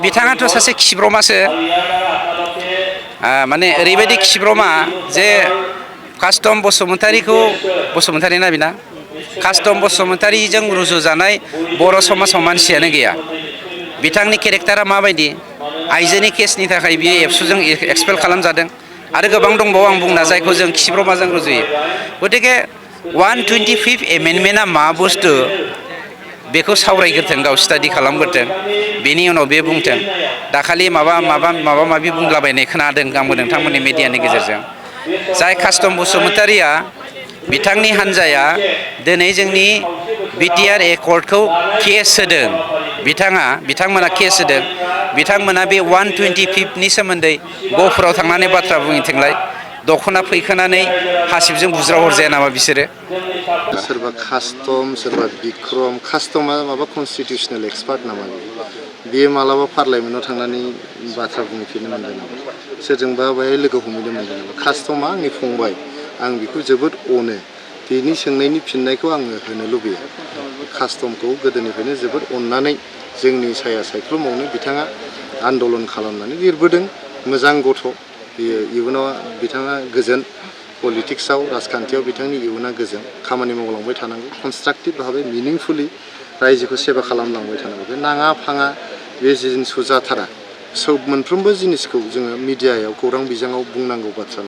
बिथाङाथ' सासे खिब्रमासो माने ओरैबायदि खिब्रमा जे कास्टम बसुमतारी ना बिना कास्टम बसुमतारीजों रुजुजानाय बर' समाजाव मानसियानो गैया। बिथांनि केरेक्टारा माबायदि आइजोनि केसनि थाखाय बियो एबसुजों एक्सपेल खालामजादों आरो गोबां दंबावो आं बुंना जायखौ जों खिब्रमाजों रुजुयो। गतिके 125 एमेन्डमेन्टआ मा बुस्थु बेखौ सावरायग्रोथों, गाव स्टाडि खालामग्रोथों, बेनि उनाव बे बुंथों। दाखालि माबा माबि बुंलाबायनाय खोनादों आंबो नोंथांमोननि मिडियानि गेजेरजों। जाय कास्टम बसुमतारीया बिथांनि हान्जाया दिनै जोंनि बिटिआर एकर्डखौ केस होदों, बिथांमोना केस होदों। बिथांमोना बे 125नि सोमोन्दै गहपुराव थांनानै बाथ्रा बुंहैथोंलाय, दख'ना फैखोनानै हासिबजों बुज्राव हरजाया नामा बिसोरो? सोरबा कास्टम, सोरबा बिक्रम। कास्टमा माबा कनस्टिटिउसनेल एक्सपार्ट नामा? बेयो मालाबा पार्लियामेन्टआव थांनानै बाथ्रा बुंफिननो मोनदों नामा? सोरजोंबा बेहाय लोगो हमहैनो मोनदों नामा? कास्टमा आंनि फंबाय, आं बेखौ जोबोद अनो। बेनि सोंनायनि फिननायखौ आङो होनो लुबैयो। कास्टमखौ गोदोनिफ्रायनो जोबोद अननानै जोंनि साया सायख्लुमावनो बिथाङा आन्दलन खालामनानै लिरबोदों। मोजां गथ', बेयो इयुनाव बिथाङा गोजोन पलिटिक्सआव, राजखान्थियाव बिथांनि इयुना गोजोन खामानि मावलांबाय थानांगौ। कनस्ट्राक्टिभ भाबै मिनिंफुलि रायजोखौ सेबा खालामलांबाय थानांगौ। बे नाङा फाङा बे जिनिसखौ जाथारा। मोनफ्रोमबो जिनिसखौ जोङो मिडियायाव, खौरां बिजोङाव बुंनांगौ बाथ्रा।